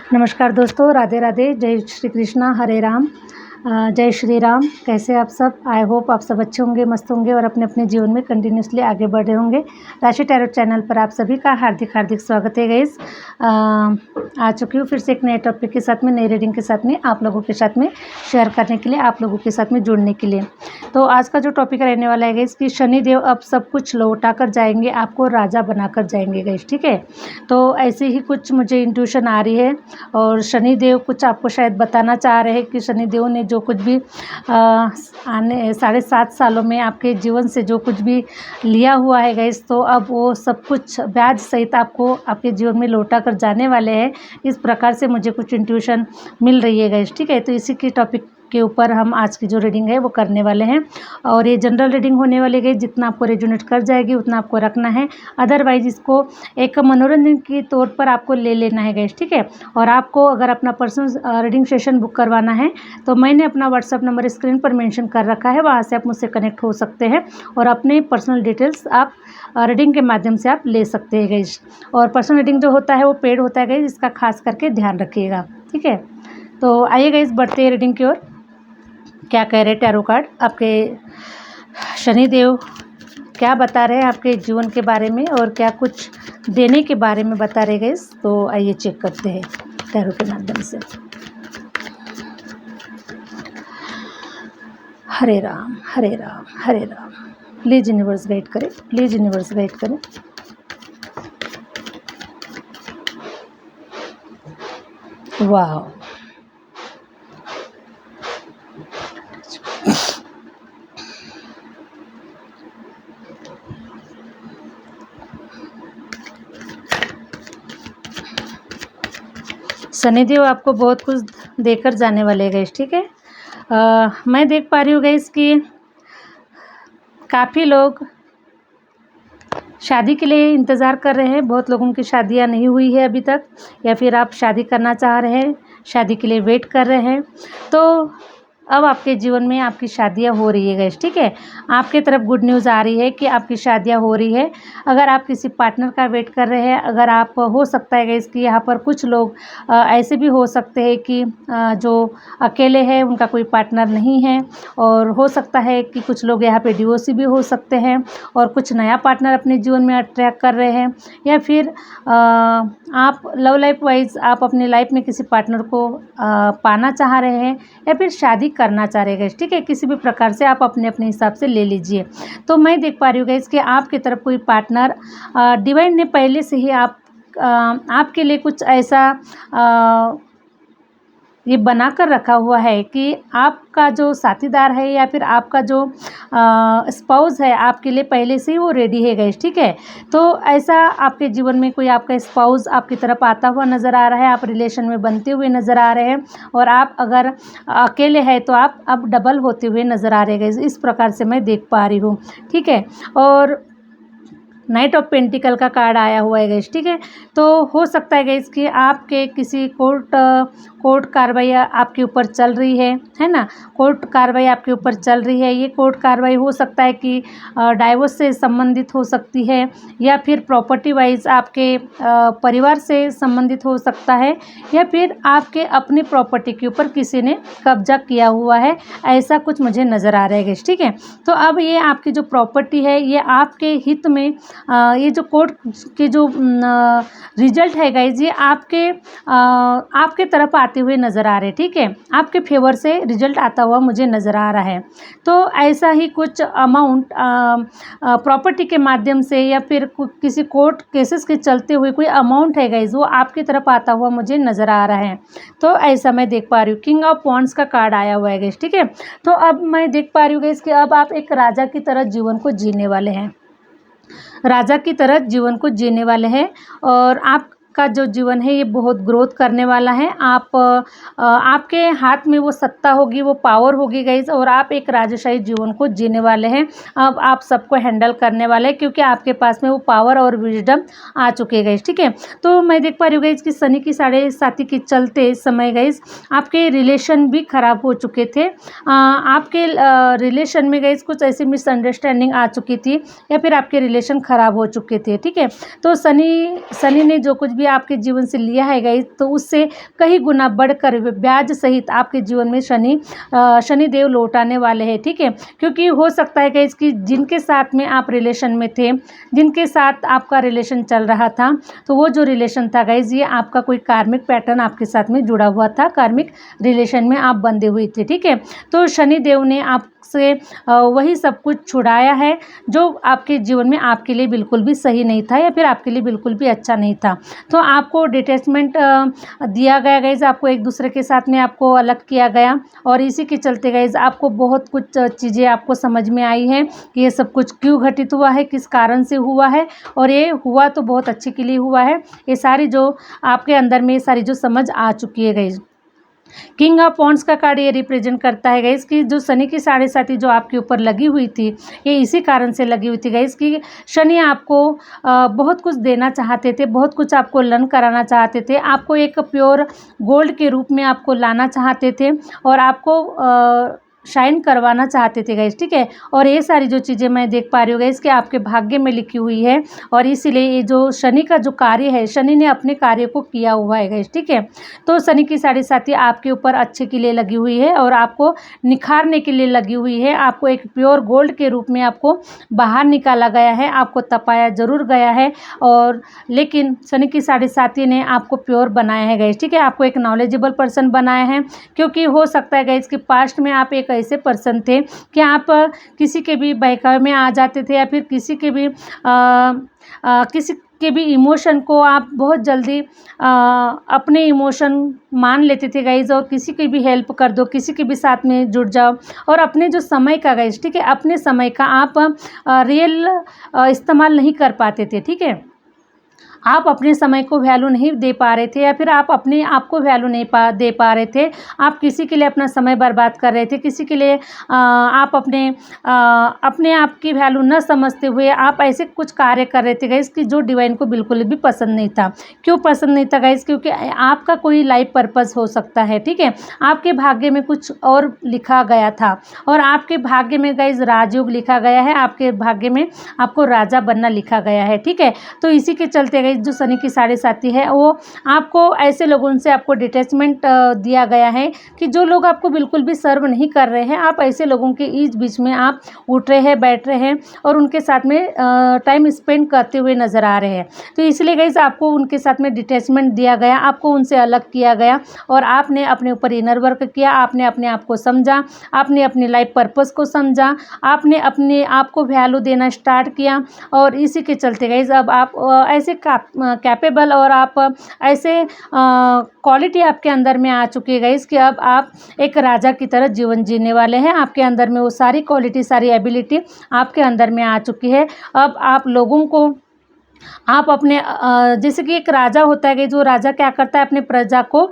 नमस्कार दोस्तों, राधे राधे, जय श्री कृष्णा, हरे राम, जय श्री राम। कैसे आप सब? आई होप आप सब अच्छे होंगे, मस्त होंगे और अपने अपने जीवन में कंटिन्यूसली आगे बढ़ रहे होंगे। राशि टैरो चैनल पर आप सभी का हार्दिक हार्दिक स्वागत है गाइस। आ चुकी हूँ फिर से एक नए टॉपिक के साथ में, नई रीडिंग के साथ में, आप लोगों के साथ में शेयर करने के लिए, आप लोगों के साथ में जुड़ने के लिए। तो आज का जो टॉपिक रहने वाला है गाइस कि शनिदेव अब सब कुछ लौटा कर जाएंगे, आपको राजा बनाकर जाएंगे गाइस, ठीक है। तो ऐसे ही कुछ मुझे इंट्यूशन आ रही है और शनिदेव कुछ आपको शायद बताना चाह रहे हैं कि शनिदेव ने जो कुछ भी आने 7.5 सालों में आपके जीवन से जो कुछ भी लिया हुआ है गाइस, तो अब वो सब कुछ ब्याज सहित आपको आपके जीवन में लौटा कर जाने वाले हैं। इस प्रकार से मुझे कुछ इंट्यूशन मिल रही है गाइस, ठीक है। तो इसी की टॉपिक के ऊपर हम आज की जो रीडिंग है वो करने वाले हैं और ये जनरल रीडिंग होने वाली है। जितना आपको रेजोनेट कर जाएगी उतना आपको रखना है, अदरवाइज इसको एक मनोरंजन के तौर पर आपको ले लेना है गाइस, ठीक है। और आपको अगर अपना पर्सनल रीडिंग सेशन बुक करवाना है तो मैंने अपना व्हाट्सअप नंबर स्क्रीन पर मेंशन कर रखा है, वहाँ से आप मुझसे कनेक्ट हो सकते हैं और अपने पर्सनल डिटेल्स आप रीडिंग के माध्यम से आप ले सकते हैं गाइस। और पर्सनल रीडिंग जो होता है वो पेड होता है गाइस, इसका खास करके ध्यान रखिएगा, ठीक है। तो आइए गाइस, बढ़ते हैं रीडिंग की ओर। क्या कह रहे टैरो कार्ड, आपके शनिदेव क्या बता रहे हैं आपके जीवन के बारे में और क्या कुछ देने के बारे में बता रहे गाइस। तो आइए चेक करते हैं टैरो के माध्यम से। हरे राम हरे राम हरे राम। प्लीज़ यूनिवर्स गाइड करें, प्लीज़ यूनिवर्स गाइड करें। वाह, शनिदेव आपको बहुत कुछ देकर जाने वाले गाइस, ठीक है। मैं देख पा रही हूँ गाइस कि काफ़ी लोग शादी के लिए इंतज़ार कर रहे हैं। बहुत लोगों की शादियां नहीं हुई है अभी तक, या फिर आप शादी करना चाह रहे हैं, शादी के लिए वेट कर रहे हैं। तो अब आपके जीवन में आपकी शादियां हो रही है गाइस, ठीक है। आपके तरफ गुड न्यूज़ आ रही है कि आपकी शादियां हो रही है। अगर आप किसी पार्टनर का वेट कर रहे हैं, अगर आप, हो सकता है गाइस कि यहाँ पर कुछ लोग ऐसे भी हो सकते हैं कि जो अकेले हैं उनका कोई पार्टनर नहीं है, और हो सकता है कि कुछ लोग यहाँ पे डिवोर्सी भी हो सकते हैं और कुछ नया पार्टनर अपने जीवन में अट्रैक्ट कर रहे हैं, या फिर आप लव लाइफ वाइज आप अपने लाइफ में किसी पार्टनर को पाना चाह रहे हैं या फिर शादी करना चाह रहे हैं, ठीक है। किसी भी प्रकार से आप अपने अपने हिसाब से ले लीजिए। तो मैं देख पा रही हूँ गाइस कि आपकी तरफ कोई पार्टनर डिवाइन ने पहले से ही आपके लिए कुछ ऐसा ये बना कर रखा हुआ है कि आपका जो साथीदार है या फिर आपका जो स्पाउस है आपके लिए पहले से ही वो रेडी है गाइस, ठीक है। तो ऐसा आपके जीवन में कोई आपका स्पाउस आपकी तरफ आता हुआ नज़र आ रहा है, आप रिलेशन में बनते हुए नज़र आ रहे हैं, और आप अगर अकेले हैं तो आप अब डबल होते हुए नज़र आ रहे हैं गाइस। इस प्रकार से मैं देख पा रही हूँ, ठीक है। और नाइट ऑफ पेंटिकल का कार्ड आया हुआ है गाइस, ठीक है। तो हो सकता है गाइस कि आपके किसी कोर्ट कार्रवाई आपके ऊपर चल रही है ना। कोर्ट कार्रवाई आपके ऊपर चल रही है। ये कोर्ट कार्रवाई हो सकता है कि डाइवोर्स से संबंधित हो सकती है, या फिर प्रॉपर्टी वाइज आपके परिवार से संबंधित हो सकता है, या फिर आपके अपनी प्रॉपर्टी के ऊपर किसी ने कब्जा किया हुआ है, ऐसा कुछ मुझे नज़र आ रहा है गाइस, ठीक है। तो अब ये आपकी जो प्रॉपर्टी है ये आपके हित में, ये जो कोर्ट के जो रिजल्ट है गाइज, ये आपके तरफ आते हुए नज़र आ रहे हैं, ठीक है। आपके फेवर से रिजल्ट आता हुआ मुझे नज़र आ रहा है। तो ऐसा ही कुछ अमाउंट प्रॉपर्टी के माध्यम से या फिर किसी कोर्ट केसेस के चलते हुए कोई अमाउंट है गाइज, वो आपकी तरफ आता हुआ मुझे नज़र आ रहा है। तो ऐसा मैं देख पा रही हूँ। किंग ऑफ वॉन्ड्स का कार्ड आया हुआ है गाइज, ठीक है। तो अब मैं देख पा रही हूँ गाइज कि अब आप एक राजा की तरह जीवन को जीने वाले हैं, राजा की तरह जीवन को जीने वाले हैं, और आपका जो जीवन है ये बहुत ग्रोथ करने वाला है। आपके हाथ में वो सत्ता होगी, वो पावर होगी गाइज, और आप एक राजशाही जीवन को जीने वाले हैं। अब आप सबको हैंडल करने वाले हैं क्योंकि आपके पास में वो पावर और विजडम आ चुके गाइज, ठीक है। तो मैं देख पा रही हूँ गाइज कि शनि की 7.5 के चलते समय गाइज आपके रिलेशन भी खराब हो चुके थे। आपके रिलेशन में गाइज कुछ ऐसी मिसअंडरस्टैंडिंग आ चुकी थी, या फिर आपके रिलेशन खराब हो चुके थे, ठीक है। तो शनि ने जो कुछ भी आपके जीवन से लिया है गाइस, तो उससे कई गुना बढ़कर ब्याज सहित आपके जीवन में शनि देव लौटाने वाले हैं, ठीक है। क्योंकि हो सकता है गाइस कि जिनके साथ में आप रिलेशन में थे, जिनके साथ आपका रिलेशन चल रहा था, तो वो जो रिलेशन था गाइस, ये आपका कोई कार्मिक पैटर्न आपके साथ में जुड़ा हुआ था, कार्मिक रिलेशन में आप बंधे हुए थे, ठीक है। तो शनि देव ने आपसे वही सब कुछ छुड़ाया है जो आपके जीवन में आपके लिए बिल्कुल भी सही नहीं था, या फिर आपके लिए बिल्कुल भी अच्छा नहीं था। तो आपको डिटैचमेंट दिया गया गाइस, आपको एक दूसरे के साथ में आपको अलग किया गया, और इसी के चलते गाइस आपको बहुत कुछ चीज़ें आपको समझ में आई हैं कि ये सब कुछ क्यों घटित हुआ है, किस कारण से हुआ है, और ये हुआ तो बहुत अच्छे के लिए हुआ है। ये सारी जो आपके अंदर में ये सारी जो समझ आ चुकी है गाइस। किंग ऑफ वॉन्ड्स का कार्ड ये रिप्रेजेंट करता है गाइस कि जो शनि की 7.5 जो आपके ऊपर लगी हुई थी, ये इसी कारण से लगी हुई थी गाइस कि शनि आपको बहुत कुछ देना चाहते थे, बहुत कुछ आपको लर्न कराना चाहते थे, आपको एक प्योर गोल्ड के रूप में आपको लाना चाहते थे, और आपको शाइन करवाना चाहते थे गाइस, ठीक है। और ये सारी जो चीज़ें मैं देख पा रही हूँ गाइस कि आपके भाग्य में लिखी हुई है, और इसीलिए ये जो शनि का जो कार्य है, शनि ने अपने कार्य को किया हुआ है गाइस, ठीक है। तो शनि की 7.5 आपके ऊपर अच्छे के लिए लगी हुई है, और आपको निखारने के लिए लगी हुई है, आपको एक प्योर गोल्ड के रूप में आपको बाहर निकाला गया है, आपको तपाया जरूर गया है, और लेकिन शनि की 7.5 ने आपको प्योर बनाया है गाइस, ठीक है। आपको एक नॉलेजेबल पर्सन बनाया है, क्योंकि हो सकता है गाइस कि पास्ट में आप एक ऐसे पर्सन थे कि आप किसी के भी बहकावे में आ जाते थे, या फिर किसी के भी इमोशन को आप बहुत जल्दी अपने इमोशन मान लेते थे गाइज, और किसी की भी हेल्प कर दो, किसी के भी साथ में जुड़ जाओ, और अपने जो समय का गाइज, ठीक है, अपने समय का आप रियल इस्तेमाल नहीं कर पाते थे, ठीक है। आप अपने समय को वैल्यू नहीं दे पा रहे थे, या फिर आप अपने आप को वैल्यू नहीं दे पा रहे थे। आप किसी के लिए अपना समय बर्बाद कर रहे थे, किसी के लिए आप अपने आप की वैल्यू न समझते हुए आप ऐसे कुछ कार्य कर रहे थे गाइस कि जो डिवाइन को बिल्कुल भी पसंद नहीं था। क्यों पसंद नहीं था गाइस? क्योंकि आपका कोई लाइफ पर्पस हो सकता है, ठीक है। आपके भाग्य में कुछ और लिखा गया था, और आपके भाग्य में गाइस राजयोग लिखा गया है, आपके भाग्य में आपको राजा बनना लिखा गया है, ठीक है। तो इसी के चलते गाइस जो शनि की 7.5 है, वो आपको ऐसे लोगों से आपको डिटैचमेंट दिया गया है कि जो लोग आपको बिल्कुल भी सर्व नहीं कर रहे हैं, आप ऐसे लोगों के बीच में आप उठ रहे हैं, बैठ रहे हैं, और उनके साथ में टाइम स्पेंड करते हुए नज़र आ रहे हैं। तो इसलिए गाइस आपको उनके साथ में डिटैचमेंट दिया गया, आपको उनसे अलग किया गया, और आपने अपने ऊपर इनर वर्क किया, आपने अपने आप को समझा, आपने अपने लाइफ पर्पस को समझा, आपने अपने आप को वैल्यू देना स्टार्ट किया, और इसी के चलते गाइस अब आप ऐसे कैपेबल और आप ऐसे क्वालिटी आपके अंदर में आ चुकी है गाइस कि अब आप एक राजा की तरह जीवन जीने वाले हैं। आपके अंदर में वो सारी क्वालिटी, सारी एबिलिटी आपके अंदर में आ चुकी है। अब आप लोगों को आप अपने जैसे कि एक राजा होता है कि जो राजा क्या करता है, अपने प्रजा को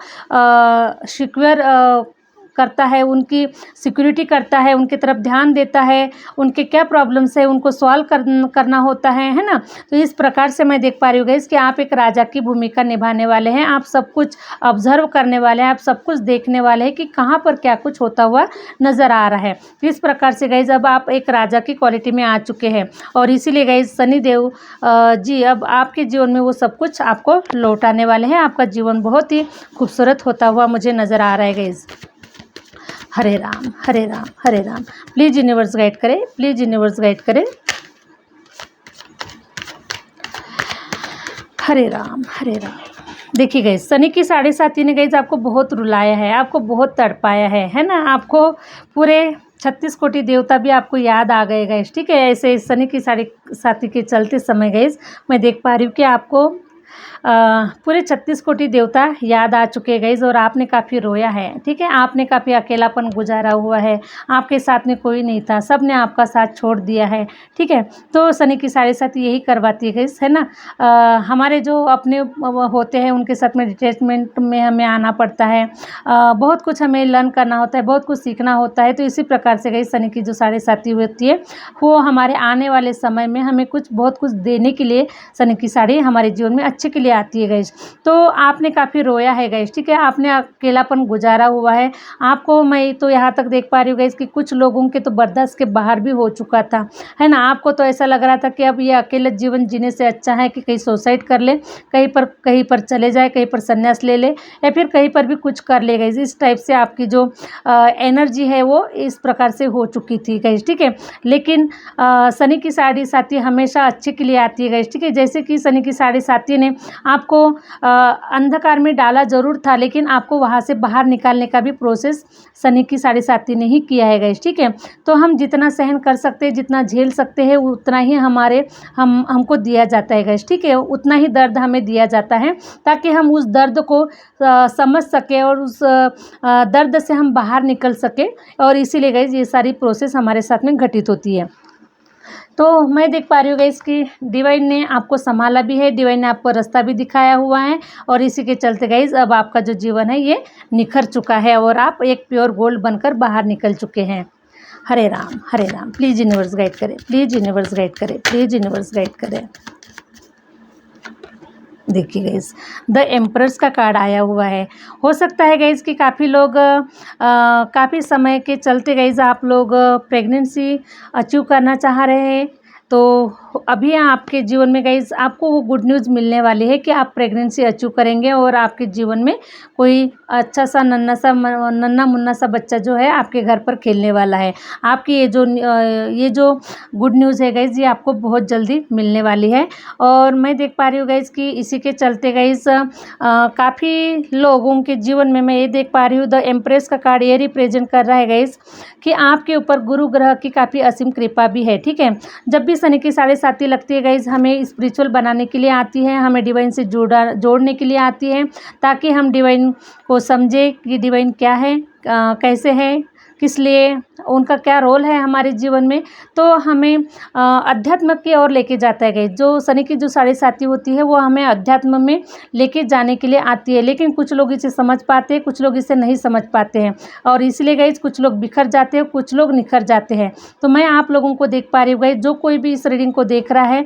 सिक्योर करता है, उनकी सिक्योरिटी करता है, उनकी तरफ ध्यान देता है, उनके क्या प्रॉब्लम्स है उनको सॉल्व करना होता है ना। तो इस प्रकार से मैं देख पा रही हूँ गाइस कि आप एक राजा की भूमिका निभाने वाले हैं, आप सब कुछ ऑब्जर्व करने वाले हैं, आप सब कुछ देखने वाले हैं कि कहाँ पर क्या कुछ होता हुआ नज़र आ रहा है। तो इस प्रकार से गाइस अब आप एक राजा की क्वालिटी में आ चुके हैं, और इसीलिए गाइस शनिदेव जी अब आपके जीवन में वो सब कुछ आपको लौटाने वाले हैं। आपका जीवन बहुत ही खूबसूरत होता हुआ मुझे नज़र आ रहा है guys. Hare Ram Hare Ram Hare Ram. Please universe guide करें, प्लीज़ यूनिवर्स गाइड करें। हरे राम हरे राम। देखिए गाइस शनि की 7.5 ने गाइस आपको बहुत रुलाया है, आपको बहुत तड़पाया है ना। आपको पूरे 36 कोटि देवता भी आपको याद आ गए गाइस, ठीक है। ऐसे शनि की 7.5 के चलते समय गाइस मैं देख पा रही हूँ कि आपको पूरे 36 कोटि देवता याद आ चुके हैं गाइस, और आपने काफ़ी रोया है, ठीक है। आपने काफ़ी अकेलापन गुजारा हुआ है, आपके साथ में कोई नहीं था, सब ने आपका साथ छोड़ दिया है, ठीक है। तो शनि की 7.5 यही करवाती है गाइस, है ना। हमारे जो अपने होते हैं उनके साथ में डिटैचमेंट में हमें आना पड़ता है, बहुत कुछ हमें लर्न करना होता है, बहुत कुछ सीखना होता है। तो इसी प्रकार से गाइस शनि की जो 7.5 होती है, वो हमारे आने वाले समय में हमें बहुत कुछ देने के लिए शनि की 7 हमारे जीवन में अच्छे अच्छे के लिए आती है गाइस। तो आपने काफ़ी रोया है गाइस, ठीक है, आपने अकेलापन गुजारा हुआ है। आपको मैं तो यहाँ तक देख पा रही हूँ गाइस कि कुछ लोगों के तो बर्दाश्त के बाहर भी हो चुका था, है ना। आपको तो ऐसा लग रहा था कि अब ये अकेले जीवन जीने से अच्छा है कि कहीं सुसाइड कर ले, कहीं पर चले जाए, कहीं पर संन्यास ले ले, या फिर कहीं पर भी कुछ कर ले गाइस। इस टाइप से आपकी जो एनर्जी है वो इस प्रकार से हो चुकी थी गाइस, ठीक है। लेकिन शनि की साढ़े साथी हमेशा अच्छे के लिए आती है गाइस, ठीक है। जैसे कि शनि की साढ़े साथी ने आपको अंधकार में डाला ज़रूर था, लेकिन आपको वहाँ से बाहर निकालने का भी प्रोसेस शनि की साढ़े साथी ने ही किया है गाइस, ठीक है। तो हम जितना सहन कर सकते हैं, जितना झेल सकते हैं, उतना ही हमको दिया जाता है गाइस, ठीक है। उतना ही दर्द हमें दिया जाता है ताकि हम उस दर्द को समझ सके और उस दर्द से हम बाहर निकल सके, और इसीलिए गाइस ये सारी प्रोसेस हमारे साथ में घटित होती है। तो मैं देख पा रही हूँ गाइस कि डिवाइन ने आपको संभाला भी है, डिवाइन ने आपको रास्ता भी दिखाया हुआ है, और इसी के चलते गाइस अब आपका जो जीवन है ये निखर चुका है और आप एक प्योर गोल्ड बनकर बाहर निकल चुके हैं। हरे राम, हरे राम। प्लीज़ यूनिवर्स गाइड करें, प्लीज़ यूनिवर्स गाइड करें, प्लीज़ यूनिवर्स गाइड करें। देखिए गाइस, द एम्परर्स का कार्ड आया हुआ है। हो सकता है गाइस कि काफ़ी लोग काफ़ी समय के चलते गाइस आप लोग प्रेगनेंसी अचीव करना चाह रहे हैं। तो अभी आपके जीवन में गाइस आपको वो गुड न्यूज़ मिलने वाली है कि आप प्रेगनेंसी अचीव करेंगे और आपके जीवन में कोई अच्छा सा नन्ना मुन्ना सा बच्चा जो है आपके घर पर खेलने वाला है। आपकी ये जो गुड न्यूज़ है गाइस ये आपको बहुत जल्दी मिलने वाली है। और मैं देख पा रही हूँ गाइस कि इसी के चलते गाइस काफ़ी लोगों के जीवन में मैं ये देख पा रही हूँ, द एम्प्रेस का कार्ड ये रिप्रेजेंट कर रहा है गाइस कि आपके ऊपर गुरु ग्रह की काफ़ी असीम कृपा भी है, ठीक है। जब भी शनि की साढ़े साथी लगती है गाइस हमें स्पिरिचुअल बनाने के लिए आती है, हमें डिवाइन से जोड़ने के लिए आती है, ताकि हम डिवाइन को समझे कि डिवाइन क्या है, कैसे है, किस लिए, उनका क्या रोल है हमारे जीवन में। तो हमें अध्यात्म की ओर लेके जाता है गाइस। जो शनि की जो साढ़े साथी होती है वो हमें अध्यात्म में लेके जाने के लिए आती है, लेकिन कुछ लोग इसे समझ पाते हैं, कुछ लोग इसे नहीं समझ पाते हैं, और इसलिए गाइस कुछ लोग बिखर जाते हैं, कुछ लोग निखर जाते हैं। तो मैं आप लोगों को देख पा रही हूँ गाइस, जो कोई भी इस रीडिंग को देख रहा है,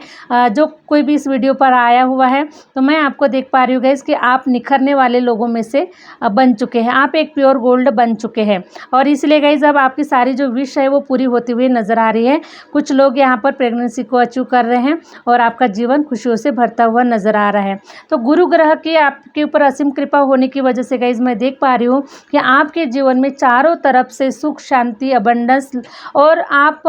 जो कोई भी इस वीडियो पर आया हुआ है, तो मैं आपको देख पा रही हूँ गाइस कि आप निखरने वाले लोगों में से बन चुके हैं, आप एक प्योर गोल्ड बन चुके हैं। और इसलिए गाइस अब आपकी सारी जो विश है वो पूरी होती हुई नज़र आ रही है। कुछ लोग यहाँ पर प्रेगनेंसी को अचीव कर रहे हैं और आपका जीवन खुशियों से भरता हुआ नज़र आ रहा है। तो गुरु ग्रह की आपके ऊपर असीम कृपा होने की वजह से गाइस मैं देख पा रही हूँ कि आपके जीवन में चारों तरफ से सुख, शांति, अबंडेंस, और आप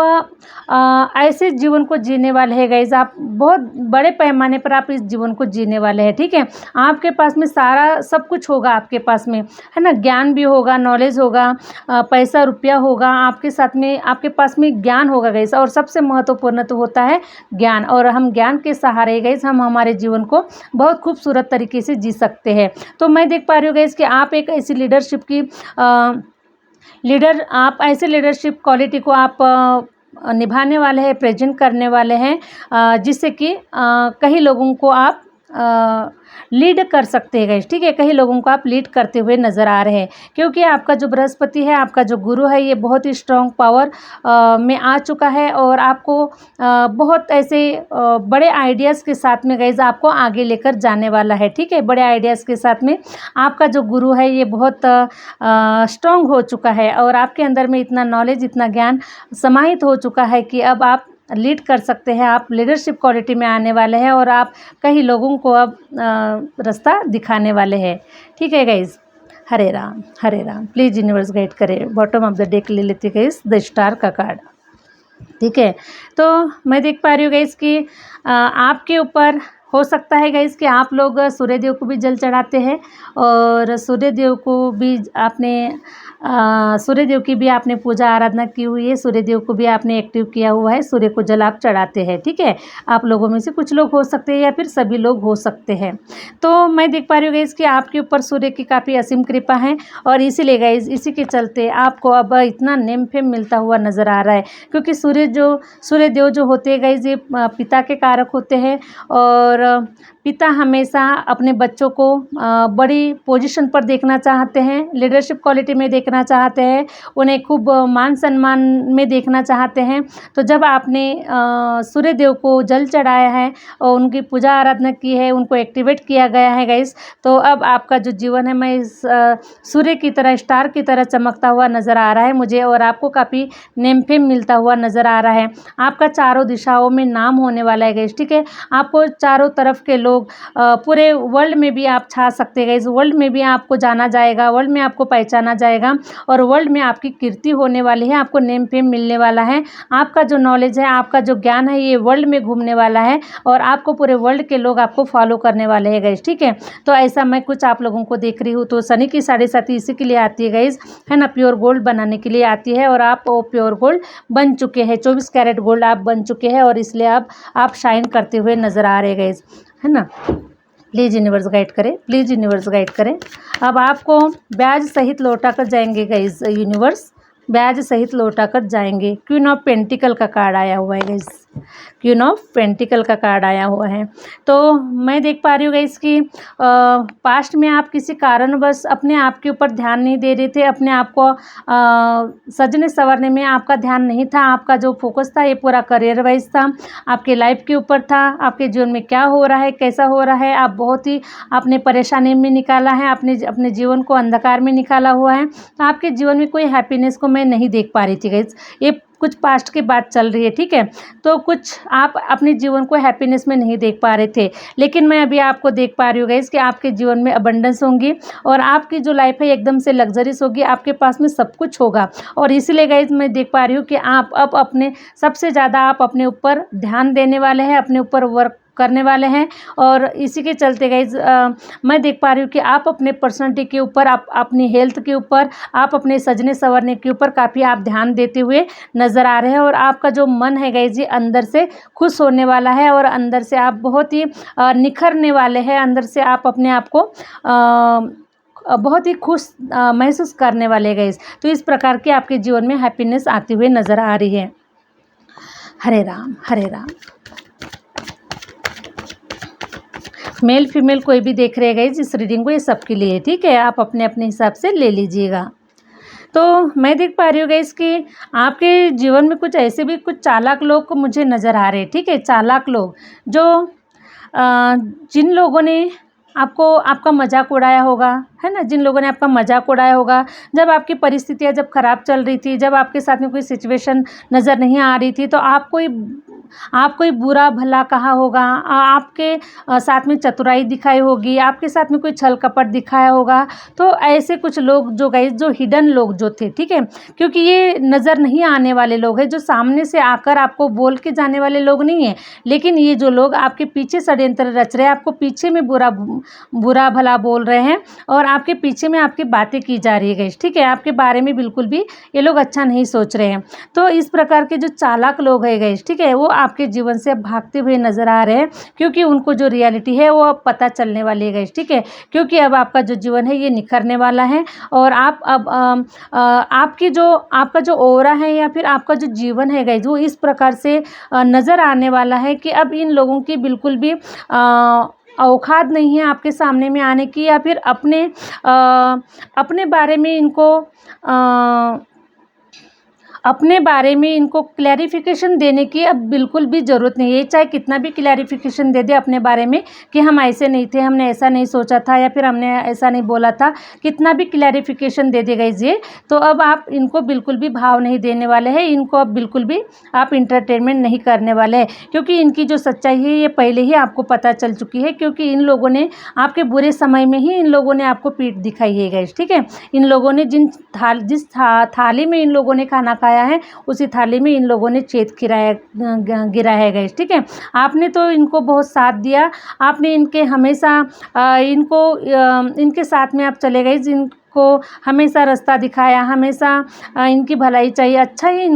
ऐसे जीवन को जीने वाले हैं गाइस। आप बहुत बड़े पैमाने पर आप इस जीवन को जीने वाले हैं, ठीक है। आपके पास में सारा सब कुछ होगा, आपके पास में, है ना, ज्ञान भी होगा, नॉलेज होगा, पैसा रुपया होगा, आपके साथ में आपके पास में ज्ञान होगा गाइस। और सबसे महत्वपूर्ण तो होता है ज्ञान, और हम ज्ञान के सहारे गाइस हम हमारे जीवन को बहुत खूबसूरत तरीके से जी सकते हैं। तो मैं देख पा रही हूँ गाइस कि आप एक ऐसी लीडरशिप की आप ऐसे लीडरशिप क्वालिटी को आप निभाने वाले हैं, प्रेजेंट करने वाले हैं, जिससे कि कई लोगों को आप लीड कर सकते हैं गाइस, ठीक है। कई लोगों को आप लीड करते हुए नज़र आ रहे हैं, क्योंकि आपका जो बृहस्पति है, आपका जो गुरु है, ये बहुत ही स्ट्रॉन्ग पावर में आ चुका है, और आपको बहुत ऐसे बड़े आइडियाज़ के साथ में गाइस आपको आगे लेकर जाने वाला है, ठीक है। बड़े आइडियाज़ के साथ में आपका जो गुरु है ये बहुत स्ट्रॉन्ग हो चुका है, और आपके अंदर में इतना नॉलेज, इतना ज्ञान समाहित हो चुका है कि अब आप लीड कर सकते हैं, आप लीडरशिप क्वालिटी में आने वाले हैं, और आप कई लोगों को अब रास्ता दिखाने वाले हैं, ठीक है guys. Hare Ram, Hare Ram. Please universe guide करें। बॉटम ऑफ द डेक ले लेते गाइस द स्टार का कार्ड, ठीक है। तो मैं देख पा रही हूँ गाइस कि आपके ऊपर हो सकता है गाइस कि आप लोग सूर्यदेव को भी जल चढ़ाते हैं, और सूर्यदेव को भी आपने सूर्यदेव की भी आपने पूजा आराधना की हुई है, सूर्यदेव को भी आपने एक्टिव किया हुआ है, सूर्य को जल आप चढ़ाते हैं, ठीक है। आप लोगों में से कुछ लोग हो सकते हैं या फिर सभी लोग हो सकते हैं। तो मैं देख पा रही हूँ गाइस कि आपके ऊपर सूर्य की काफ़ी असीम कृपा है, और इसीलिए गाइस इसी के चलते आपको अब इतना नेम फेम मिलता हुआ नज़र आ रहा है, क्योंकि सूर्यदेव जो होते हैं गाइस ये पिता के कारक होते हैं, और पिता हमेशा अपने बच्चों को बड़ी पोजीशन पर देखना चाहते हैं, लीडरशिप क्वालिटी में देखना चाहते हैं, उन्हें खूब मान सम्मान में देखना चाहते हैं। तो जब आपने सूर्य देव को जल चढ़ाया है और उनकी पूजा आराधना की है, उनको एक्टिवेट किया गया है गाइस, तो अब आपका जो जीवन है मैं इस सूर्य की तरह, स्टार की तरह चमकता हुआ नज़र आ रहा है मुझे, और आपको काफ़ी नेम फेम मिलता हुआ नज़र आ रहा है। आपका चारों दिशाओं में नाम होने वाला है गाइस, ठीक है। आपको चारों तरफ के लोग, पूरे वर्ल्ड में भी आप छा सकते हैं गाइस, वर्ल्ड में भी आपको जाना जाएगा, वर्ल्ड में आपको पहचाना जाएगा और वर्ल्ड में आपकी कीर्ति होने वाली है, आपको नेम फेम मिलने वाला है। आपका जो नॉलेज है, आपका जो ज्ञान है, ये वर्ल्ड में घूमने वाला है और आपको पूरे वर्ल्ड के लोग आपको फॉलो करने वाले हैं गाइस, ठीक है। तो ऐसा मैं कुछ आप लोगों को देख रही हूँ। तो शनि की 7.5 इसी के लिए आती है गाइस, है ना, प्योर गोल्ड बनाने के लिए आती है और आप वो प्योर गोल्ड बन चुके हैं, 24 कैरेट गोल्ड आप बन चुके हैं और इसलिए आप शाइन करते हुए नज़र आ रहे हैं गाइस, है ना। प्लीज़ यूनिवर्स गाइड करें, प्लीज़ यूनिवर्स गाइड करें। अब आपको ब्याज सहित लौटा कर जाएंगे गाइस, यूनिवर्स ब्याज सहित लौटा कर जाएंगे। क्वीन ऑफ पेंटिकल का कार्ड आया हुआ है गाइस, क्वीन ऑफ पेंटिकल का कार्ड आया हुआ है। तो मैं देख पा रही हूँ गाइस कि पास्ट में आप किसी कारणवश अपने आप के ऊपर ध्यान नहीं दे रहे थे, अपने आप को सजने संवरने में आपका ध्यान नहीं था। आपका जो फोकस था ये पूरा करियर वाइज था, आपके लाइफ के ऊपर था, आपके जीवन में क्या हो रहा है, कैसा हो रहा है, आप बहुत ही आपने परेशानी में निकाला है, अपने जीवन को अंधकार में निकाला हुआ है। तो आपके जीवन में कोई हैप्पीनेस को मैं नहीं देख पा रही थी गाइस, ये कुछ पास्ट की बात चल रही है, ठीक है। तो कुछ आप अपने जीवन को हैप्पीनेस में नहीं देख पा रहे थे, लेकिन मैं अभी आपको देख पा रही हूँ गाइस कि आपके जीवन में अबंडेंस होंगी और आपकी जो लाइफ है एकदम से लग्जरीज होगी, आपके पास में सब कुछ होगा। और इसीलिए गाइस मैं देख पा रही हूँ कि आप अब अपने सबसे ज़्यादा आप अपने ऊपर ध्यान देने वाले हैं, अपने ऊपर वर्क करने वाले हैं। और इसी के चलते गाइज मैं देख पा रही हूँ कि आप अपने पर्सनालिटी के ऊपर, आप अपनी हेल्थ के ऊपर, आप अपने सजने संवरने के ऊपर काफ़ी आप ध्यान देते हुए नज़र आ रहे हैं और आपका जो मन है गाइज ये अंदर से खुश होने वाला है और अंदर से आप बहुत ही निखरने वाले हैं, अंदर से आप अपने आप को बहुत ही खुश महसूस करने वाले गाइज। तो इस प्रकार की आपके जीवन में हैप्पीनेस आती हुई नज़र आ रही है। हरे राम, हरे राम। मेल फीमेल कोई भी देख रहे गाइज इस रीडिंग को, ये सबके लिए, ठीक है। आप अपने अपने हिसाब से ले लीजिएगा। तो मैं देख पा रही हूँ गाइज कि आपके जीवन में कुछ ऐसे भी कुछ चालाक लोग को मुझे नज़र आ रहे हैं, ठीक है। चालाक लोग जो जिन लोगों ने आपको आपका मजाक उड़ाया होगा, है ना, जिन लोगों ने आपका मजाक उड़ाया होगा जब आपकी परिस्थितियाँ जब ख़राब चल रही थी, जब आपके साथ में कोई सिचुएशन नज़र नहीं आ रही थी, तो आपको ही बुरा भला कहा होगा, आपके साथ में चतुराई दिखाई होगी, आपके साथ में कोई छल कपट दिखाया होगा। तो ऐसे कुछ लोग जो गाइस, जो हिडन लोग जो थे, ठीक है, क्योंकि ये नज़र नहीं आने वाले लोग हैं, जो सामने से आकर आपको बोल के जाने वाले लोग नहीं हैं, लेकिन ये जो लोग आपके पीछे षड्यंत्र रच रहे हैं, आपको पीछे में बुरा भला बोल रहे हैं और आपके पीछे में आपकी बातें की जा रही है गाइस, ठीक है। आपके बारे में बिल्कुल भी ये लोग अच्छा नहीं सोच रहे हैं। तो इस प्रकार के जो चालाक लोग हैं गाइस, ठीक है, वो आपके जीवन से भागते हुए नज़र आ रहे हैं, क्योंकि उनको जो रियलिटी है वो अब पता चलने वाली है गाइस, ठीक है। क्योंकि अब आपका जो जीवन है ये निखरने वाला है और आप अब आपका जो ऑरा है या फिर आपका जो जीवन है गाइस, वो इस प्रकार से नज़र आने वाला है कि अब इन लोगों की बिल्कुल भी औकात नहीं है आपके सामने में आने की, या फिर अपने बारे में इनको क्लैरिफिकेशन देने की अब बिल्कुल भी ज़रूरत नहीं है। चाहे कितना भी क्लैरिफिकेशन दे दे अपने बारे में कि हम ऐसे नहीं थे, हमने ऐसा नहीं सोचा था या फिर हमने ऐसा नहीं बोला था, कितना भी क्लैरिफिकेशन दे देगा ये, तो अब आप इनको बिल्कुल भी भाव नहीं देने वाले हैं, इनको अब बिल्कुल भी आप इंटरटेनमेंट नहीं करने वाले हैं, क्योंकि इनकी जो सच्चाई है ये पहले ही आपको पता चल चुकी है। क्योंकि इन लोगों ने आपके बुरे समय में ही इन लोगों ने आपको पीठ दिखाई है गाइस, ठीक है। इन लोगों ने जिस थाली में इन लोगों ने खाना खाया है, उसी थाली में इन लोगों ने छेद गिरा है गाइस, ठीक है। आपने तो इनको बहुत साथ दिया, आपने इनके हमेशा इनके साथ में आप चले गए, जिनको हमेशा रास्ता दिखाया, हमेशा इनकी भलाई चाहिए, अच्छा ही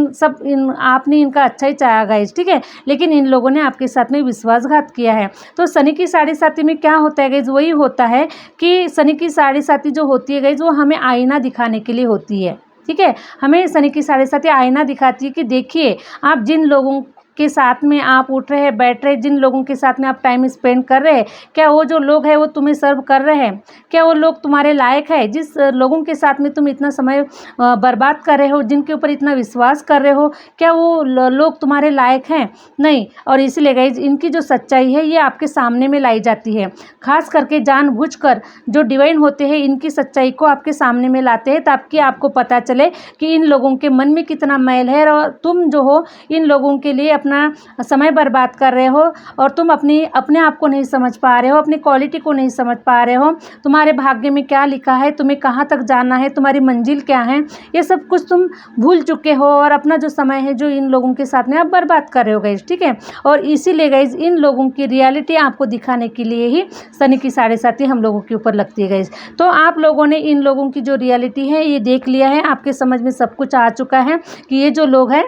आपने इनका अच्छा ही चाहा गाइस, ठीक है। लेकिन इन लोगों ने आपके साथ में विश्वासघात किया है। तो शनि की 7.5 में क्या होता है गाइस, वही होता है कि शनि की 7.5 जो होती है गाइस, वो हमें आईना दिखाने के लिए होती है, ठीक है। हमें शनि की 7.5 आईना दिखाती है कि देखिए, आप जिन लोगों के साथ में आप उठ रहे हैं, बैठ रहे हैं, जिन लोगों के साथ में आप टाइम स्पेंड कर रहे हैं, क्या वो जो लोग हैं वो तुम्हें सर्व कर रहे हैं? क्या वो लोग तुम्हारे लायक है? जिस लोगों के साथ में तुम इतना समय बर्बाद कर रहे हो, जिनके ऊपर इतना विश्वास कर रहे हो, क्या वो लोग तुम्हारे लायक हैं? नहीं। और इसलिए गाइज इनकी जो सच्चाई है ये आपके सामने में लाई जाती है। खास करके जानबूझकर जो डिवाइन होते हैं इनकी सच्चाई को आपके सामने में लाते हैं, ताकि आपको पता चले कि इन लोगों के मन में कितना मैल है और तुम जो हो इन लोगों के लिए अपना समय बर्बाद कर रहे हो, और तुम अपने आप को नहीं समझ पा रहे हो, अपनी क्वालिटी को नहीं समझ पा रहे हो, तुम्हारे भाग्य में क्या लिखा है, तुम्हें कहाँ तक जाना है, तुम्हारी मंजिल क्या है, ये सब कुछ तुम भूल चुके हो और अपना जो समय है जो इन लोगों के साथ में आप बर्बाद कर रहे हो गाइज, ठीक है। और इसीलिए गाइज इन लोगों की रियलिटी आपको दिखाने के लिए ही शनि की 7.5 हम लोगों के ऊपर लगती है गाइज। तो आप लोगों ने इन लोगों की जो रियलिटी है ये देख लिया है, आपके समझ में सब कुछ आ चुका है कि ये जो लोग हैं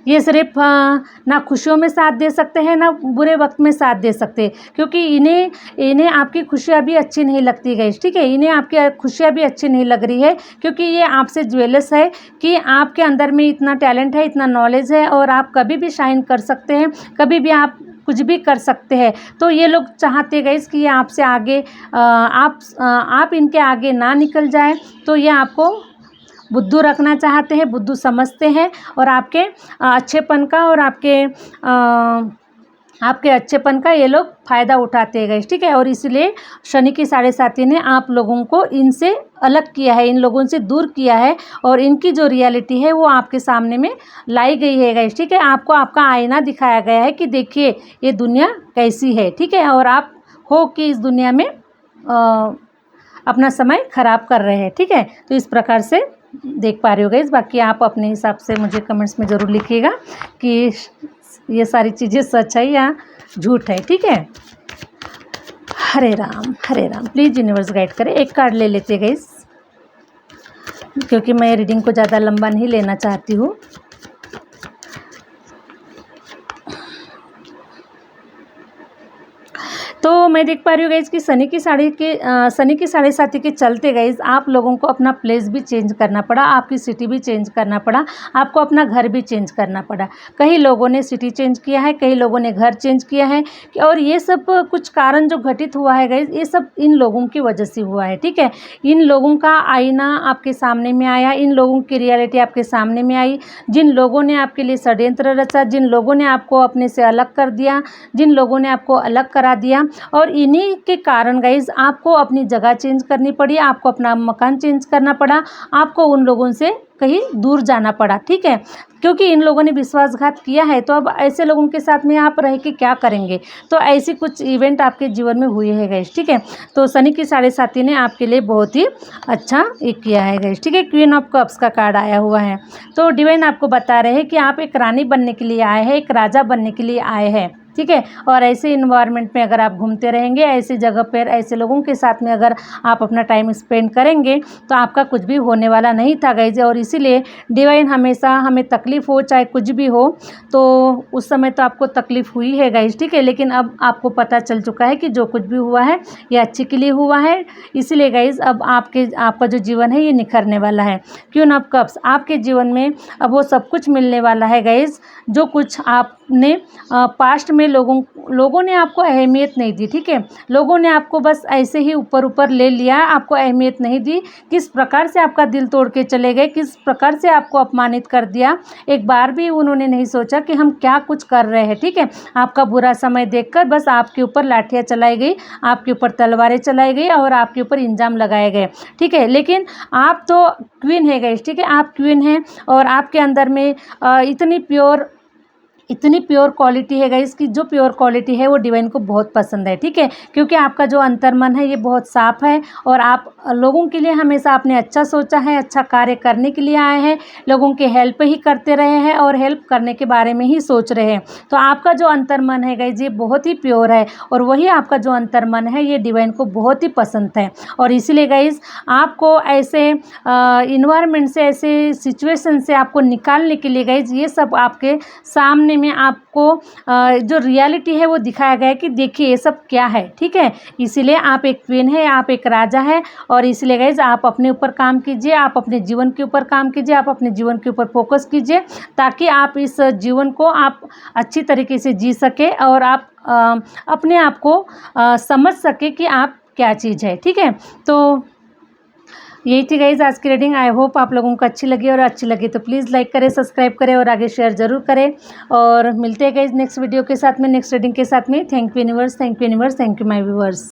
ये सिर्फ ना खुशियों में साथ दे सकते हैं ना बुरे वक्त में साथ दे सकते, क्योंकि इन्हें आपकी खुशियाँ भी अच्छी नहीं लगती गाइस, ठीक है। इन्हें आपकी खुशियाँ भी अच्छी नहीं लग रही है, क्योंकि ये आपसे ज्वेलस है कि आपके अंदर में इतना टैलेंट है, इतना नॉलेज है और आप कभी भी शाइन कर सकते हैं, कभी भी आप कुछ भी कर सकते हैं। तो ये लोग चाहते गाइस कि ये आपसे आगे आप इनके आगे ना निकल जाए, तो ये आपको बुद्धू रखना चाहते हैं, बुद्धू समझते हैं और आपके अच्छेपन का और आपके अच्छेपन का ये लोग फ़ायदा उठाते हैं गाइस, ठीक है। और इसलिए शनि की 7.5 ने आप लोगों को इनसे अलग किया है, इन लोगों से दूर किया है और इनकी जो रियलिटी है वो आपके सामने में लाई गई है गाइस, ठीक है। आपको आपका आईना दिखाया गया है कि देखिए ये दुनिया कैसी है, ठीक है, और आप हो कि इस दुनिया में अपना समय ख़राब कर रहे हैं, ठीक है। तो इस प्रकार से देख पा रहे हो गाइस। बाकी आप अपने हिसाब से मुझे कमेंट्स में ज़रूर लिखिएगा कि ये सारी चीज़ें सच है या झूठ है, ठीक है। हरे राम हरे राम। प्लीज़ यूनिवर्स गाइड करें। एक कार्ड ले लेते गाइस, क्योंकि मैं रीडिंग को ज़्यादा लंबा नहीं लेना चाहती हूँ। तो मैं देख पा रही हूँ गाइज़ कि शनि की 7.5 के चलते गाइज़ आप लोगों को अपना प्लेस भी चेंज करना पड़ा, आपकी सिटी भी चेंज करना पड़ा, आपको अपना घर भी चेंज करना पड़ा। कई लोगों ने सिटी चेंज किया है, कई लोगों ने घर चेंज किया है, और ये सब कुछ कारण जो घटित हुआ है गाइज़ ये सब इन लोगों की वजह से हुआ है, ठीक है। इन लोगों का आईना आपके सामने में आया, इन लोगों की रियलिटी आपके सामने में आई, जिन लोगों ने आपके लिए षड्यंत्र रचा, जिन लोगों ने आपको अपने से अलग कर दिया, जिन लोगों ने आपको अलग करा दिया, और इन्हीं के कारण गाइज आपको अपनी जगह चेंज करनी पड़ी, आपको अपना मकान चेंज करना पड़ा, आपको उन लोगों से कहीं दूर जाना पड़ा, ठीक है। क्योंकि इन लोगों ने विश्वासघात किया है, तो अब ऐसे लोगों के साथ में आप रह के क्या करेंगे। तो ऐसी कुछ इवेंट आपके जीवन में हुए हैं गाइस, ठीक है। तो शनि की 7.5 ने आपके लिए बहुत ही अच्छा एक किया है गाइस, ठीक है। क्वीन ऑफ कप्स का कार्ड आया हुआ है। तो डिवाइन आपको बता रहे हैं कि आप एक रानी बनने के लिए आए हैं, एक राजा बनने के लिए आए हैं, ठीक है। और ऐसे इन्वायरमेंट में अगर आप घूमते रहेंगे, ऐसी जगह पर ऐसे लोगों के साथ में अगर आप अपना टाइम स्पेंड करेंगे, तो आपका कुछ भी होने वाला नहीं था गाइज। और इसीलिए डिवाइन हमेशा हमें तकलीफ़ हो चाहे कुछ भी हो, तो उस समय तो आपको तकलीफ़ हुई है गाइज, ठीक है। लेकिन अब आपको पता चल चुका है कि जो कुछ भी हुआ है ये अच्छे के लिए हुआ है। इसीलिए गाइज अब आपका जो जीवन है ये निखरने वाला है। क्वीन ऑफ कप्स आपके जीवन में अब वो सब कुछ मिलने वाला है गाइज, जो कुछ आपने पास्ट में लोगों ने आपको अहमियत नहीं दी, ठीक है। लोगों ने आपको बस ऐसे ही ऊपर ऊपर ले लिया, आपको अहमियत नहीं दी। किस प्रकार से आपका दिल तोड़ के चले गए, किस प्रकार से आपको अपमानित कर दिया, एक बार भी उन्होंने नहीं सोचा कि हम क्या कुछ कर रहे हैं, ठीक है। आपका बुरा समय देखकर बस आपके ऊपर लाठियाँ चलाई गई, आपके ऊपर तलवारें चलाई गई और आपके ऊपर इंजाम लगाए गए, ठीक है। लेकिन आप तो क्वीन है गाइस, ठीक है। आप क्वीन हैं और आपके अंदर में इतनी प्योर क्वालिटी है गाइस कि जो प्योर क्वालिटी है वो डिवाइन को बहुत पसंद है, ठीक है। क्योंकि आपका जो अंतर्मन है ये बहुत साफ है और आप लोगों के लिए हमेशा आपने अच्छा सोचा है, अच्छा कार्य करने के लिए आए हैं, लोगों के हेल्प ही करते रहे हैं और हेल्प करने के बारे में ही सोच रहे हैं। तो आपका जो अंतर्मन है गाइस ये बहुत ही प्योर है और वही आपका जो अंतर्मन है ये डिवाइन को बहुत ही पसंद है। और इसीलिए गाइस आपको ऐसे इन्वायरमेंट से, ऐसे सिचुएशन से आपको निकालने के लिए गाइस ये सब आपके सामने में आपको जो रियलिटी है वो दिखाया गया है कि देखिए ये सब क्या है, ठीक है। इसीलिए आप एक क्वीन है, आप एक राजा है, और इसलिए गाइज आप अपने ऊपर काम कीजिए, आप अपने जीवन के ऊपर काम कीजिए, आप अपने जीवन के ऊपर फोकस कीजिए, ताकि आप इस जीवन को आप अच्छी तरीके से जी सके और आप अपने आप को समझ सके कि आप क्या चीज़ है, ठीक है। तो यही थी गाइज आज की रीडिंग। आई होप आप लोगों को अच्छी लगी, और अच्छी लगी तो प्लीज़ लाइक करें, सब्सक्राइब करें और आगे शेयर ज़रूर करें। और मिलते हैं गाइज नेक्स्ट वीडियो के साथ में, नेक्स्ट रीडिंग के साथ में। Thank you universe, thank you universe, thank you my viewers.